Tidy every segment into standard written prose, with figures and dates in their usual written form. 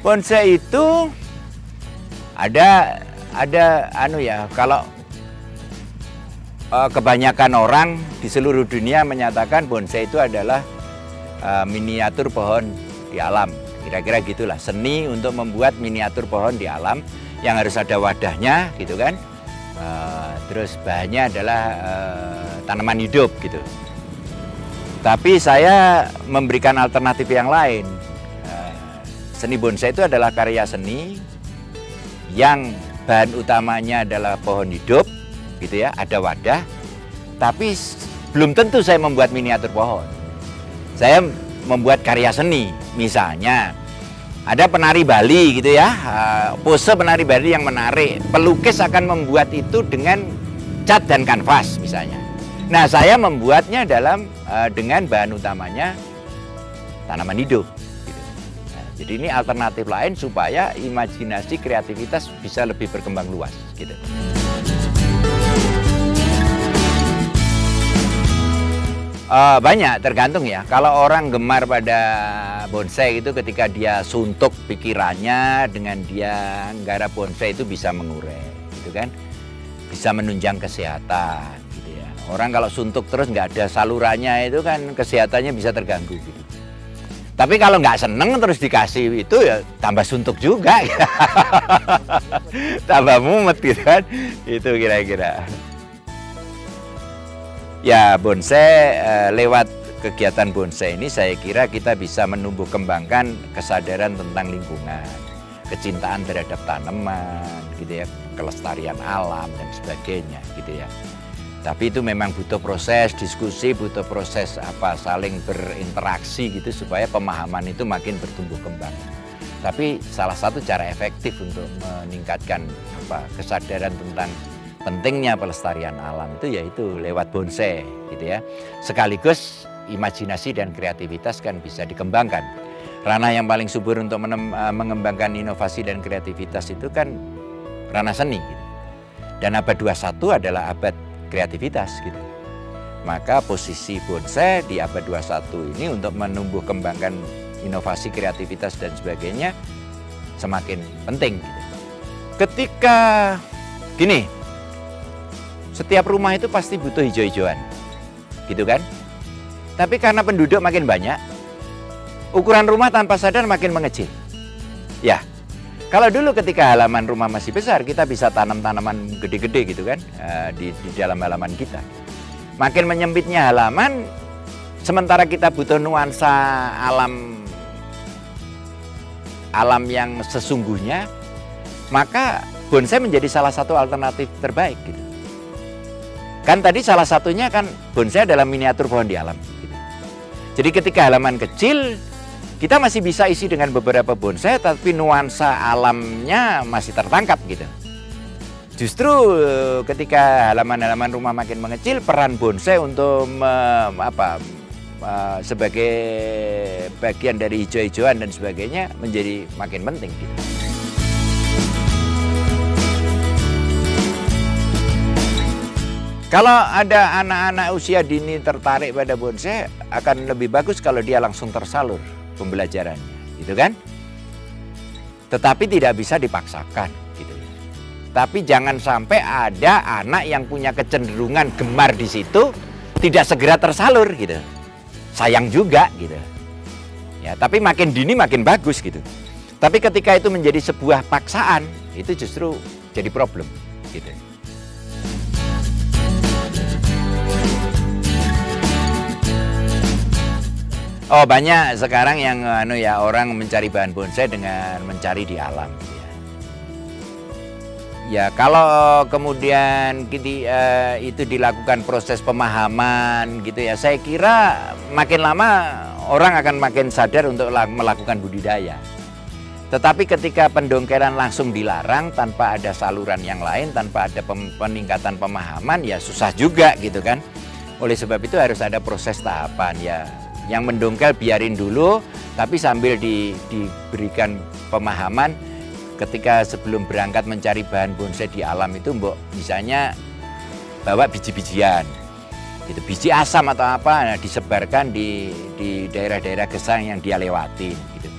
Bonsai itu ada kalau kebanyakan orang di seluruh dunia menyatakan bonsai itu adalah miniatur pohon di alam. Kira-kira gitulah, seni untuk membuat miniatur pohon di alam yang harus ada wadahnya gitu kan. Terus bahannya adalah tanaman hidup gitu. Tapi saya memberikan alternatif yang lain. Seni bonsai itu adalah karya seni yang bahan utamanya adalah pohon hidup gitu ya, ada wadah. Tapi belum tentu saya membuat miniatur pohon. Saya membuat karya seni. Misalnya ada penari Bali gitu ya, pose penari Bali yang menarik. Pelukis akan membuat itu dengan cat dan kanvas misalnya. Nah, saya membuatnya dengan bahan utamanya tanaman hidup. Gitu. Nah, jadi ini alternatif lain supaya imajinasi kreativitas bisa lebih berkembang luas. Gitu. Banyak, tergantung ya. Kalau orang gemar pada bonsai itu ketika dia suntuk pikirannya dengan dia nggarap bonsai itu bisa mengurai, gitu kan? Bisa menunjang kesehatan, gitu ya. Orang kalau suntuk terus nggak ada salurannya itu kan kesehatannya bisa terganggu, gitu. Tapi kalau nggak seneng terus dikasih itu ya tambah suntuk juga, tambah mumet gitu kan? Itu kira-kira. Ya, bonsai lewat kegiatan bonsai ini saya kira kita bisa menumbuh kembangkan kesadaran tentang lingkungan, kecintaan terhadap tanaman, gitu ya, kelestarian alam dan sebagainya, gitu ya. Tapi itu memang butuh proses diskusi, butuh proses saling berinteraksi gitu supaya pemahaman itu makin bertumbuh kembang. Tapi salah satu cara efektif untuk meningkatkan kesadaran tentang pentingnya pelestarian alam itu yaitu lewat bonsai gitu ya. Sekaligus imajinasi dan kreativitas kan bisa dikembangkan. Ranah yang paling subur untuk mengembangkan inovasi dan kreativitas itu kan ranah seni gitu. Dan abad 21 adalah abad kreativitas gitu. Maka posisi bonsai di abad 21 ini untuk menumbuh kembangkan inovasi, kreativitas dan sebagainya semakin penting gitu. Ketika gini, setiap rumah itu pasti butuh hijau-hijauan, gitu kan? Tapi karena penduduk makin banyak, ukuran rumah tanpa sadar makin mengecil. Ya, kalau dulu ketika halaman rumah masih besar, kita bisa tanam tanaman gede-gede gitu kan, di dalam halaman kita. Makin menyempitnya halaman, sementara kita butuh nuansa alam yang sesungguhnya, maka bonsai menjadi salah satu alternatif terbaik gitu. Kan tadi salah satunya kan bonsai adalah miniatur pohon di alam. Gitu. Jadi ketika halaman kecil, kita masih bisa isi dengan beberapa bonsai, tapi nuansa alamnya masih tertangkap gitu. Justru ketika halaman-halaman rumah makin mengecil, peran bonsai untuk sebagai bagian dari hijau-hijauan dan sebagainya menjadi makin penting. Gitu. Kalau ada anak-anak usia dini tertarik pada bonsai, akan lebih bagus kalau dia langsung tersalur pembelajarannya, gitu kan? Tetapi tidak bisa dipaksakan, gitu. Tapi jangan sampai ada anak yang punya kecenderungan gemar di situ, tidak segera tersalur, gitu. Sayang juga, gitu. Ya, tapi makin dini makin bagus, gitu. Tapi ketika itu menjadi sebuah paksaan, itu justru jadi problem, gitu. Oh, banyak sekarang yang orang mencari bahan bonsai dengan mencari di alam. Ya, kalau kemudian itu dilakukan proses pemahaman gitu ya, saya kira makin lama orang akan makin sadar untuk melakukan budidaya. Tetapi ketika pendongkelan langsung dilarang tanpa ada saluran yang lain, tanpa ada peningkatan pemahaman, ya susah juga gitu kan. Oleh sebab itu harus ada proses tahapan ya. Yang mendongkel biarin dulu, tapi sambil diberikan pemahaman ketika sebelum berangkat mencari bahan bonsai di alam itu misalnya bawa biji-bijian, gitu, biji asam atau apa, disebarkan di daerah-daerah gesang yang dia lewatin. Gitu.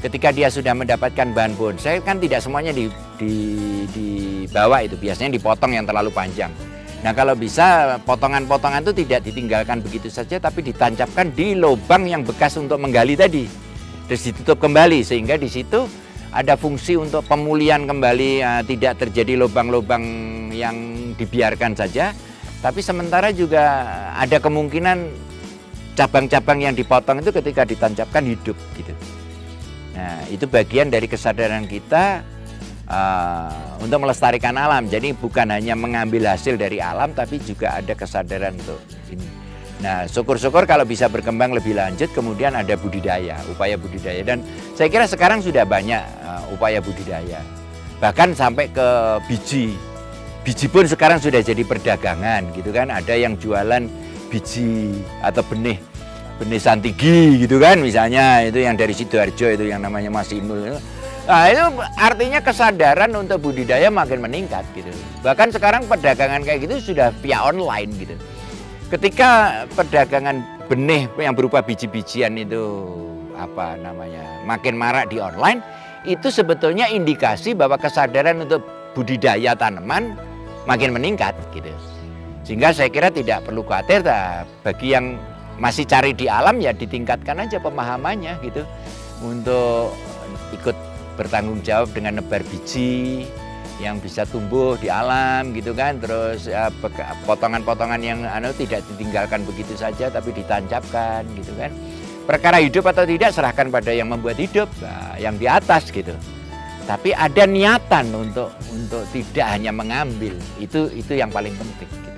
Ketika dia sudah mendapatkan bahan bonsai, kan tidak semuanya dibawa itu, biasanya dipotong yang terlalu panjang. Nah kalau bisa potongan-potongan itu tidak ditinggalkan begitu saja, tapi ditancapkan di lubang yang bekas untuk menggali tadi. Terus ditutup kembali, sehingga di situ ada fungsi untuk pemulihan kembali, tidak terjadi lubang-lubang yang dibiarkan saja. Tapi sementara juga ada kemungkinan cabang-cabang yang dipotong itu ketika ditancapkan hidup gitu. Nah, itu bagian dari kesadaran kita untuk melestarikan alam. Jadi bukan hanya mengambil hasil dari alam, tapi juga ada kesadaran untuk ini. Nah, syukur-syukur kalau bisa berkembang lebih lanjut, kemudian ada budidaya, upaya budidaya. Dan saya kira sekarang sudah banyak upaya budidaya. Bahkan sampai ke biji. Biji pun sekarang sudah jadi perdagangan gitu kan. Ada yang jualan biji atau benih santigi gitu kan, misalnya itu yang dari Sidoarjo itu yang namanya Mas Inul. Nah itu artinya kesadaran untuk budidaya makin meningkat gitu. Bahkan sekarang perdagangan kayak gitu sudah via online gitu. Ketika perdagangan benih yang berupa biji-bijian itu makin marak di online, itu sebetulnya indikasi bahwa kesadaran untuk budidaya tanaman makin meningkat gitu. Sehingga saya kira tidak perlu khawatir, bagi yang masih cari di alam ya ditingkatkan aja pemahamannya gitu, untuk ikut bertanggung jawab dengan nebar biji yang bisa tumbuh di alam gitu kan. Terus potongan-potongan yang tidak ditinggalkan begitu saja tapi ditancapkan gitu kan. Perkara hidup atau tidak serahkan pada yang membuat hidup, yang di atas gitu. Tapi ada niatan untuk tidak hanya mengambil, itu yang paling penting gitu.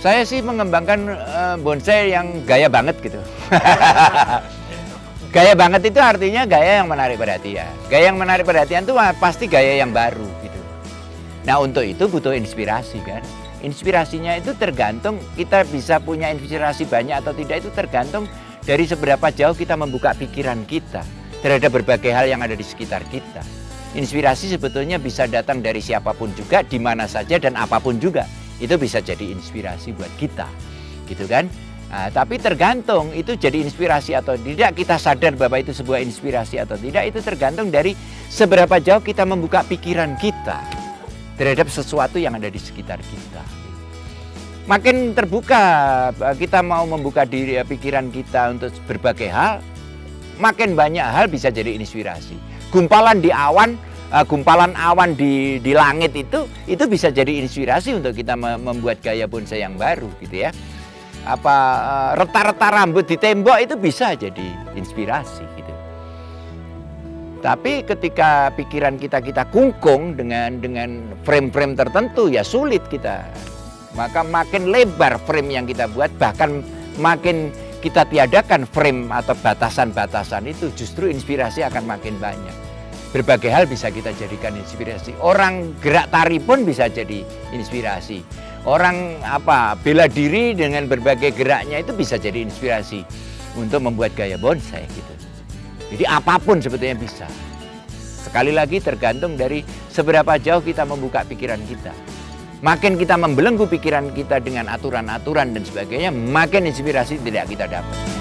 Saya sih mengembangkan bonsai yang gaya banget gitu. Gaya banget itu artinya gaya yang menarik perhatian. Gaya yang menarik perhatian itu pasti gaya yang baru gitu. Nah untuk itu butuh inspirasi kan. Inspirasinya itu tergantung, kita bisa punya inspirasi banyak atau tidak itu tergantung dari seberapa jauh kita membuka pikiran kita terhadap berbagai hal yang ada di sekitar kita. Inspirasi sebetulnya bisa datang dari siapapun juga, di mana saja dan apapun juga. Itu bisa jadi inspirasi buat kita, gitu kan? Nah, tapi tergantung itu jadi inspirasi atau tidak, kita sadar bahwa itu sebuah inspirasi atau tidak, itu tergantung dari seberapa jauh kita membuka pikiran kita terhadap sesuatu yang ada di sekitar kita. Makin terbuka kita mau membuka diri pikiran kita untuk berbagai hal, makin banyak hal bisa jadi inspirasi. Gumpalan awan di langit itu bisa jadi inspirasi untuk kita membuat gaya bonsai yang baru gitu ya. Reta-reta rambut di tembok itu bisa jadi inspirasi gitu. Tapi ketika pikiran kita kungkung dengan frame-frame tertentu, ya sulit kita. Maka makin lebar frame yang kita buat, bahkan makin kita tiadakan frame atau batasan-batasan itu, justru inspirasi akan makin banyak. Berbagai hal bisa kita jadikan inspirasi. Orang gerak tari pun bisa jadi inspirasi. Orang bela diri dengan berbagai geraknya itu bisa jadi inspirasi untuk membuat gaya bonsai gitu. Jadi apapun sebetulnya bisa. Sekali lagi tergantung dari seberapa jauh kita membuka pikiran kita. Makin kita membelenggu pikiran kita dengan aturan-aturan dan sebagainya, makin inspirasi tidak kita dapat.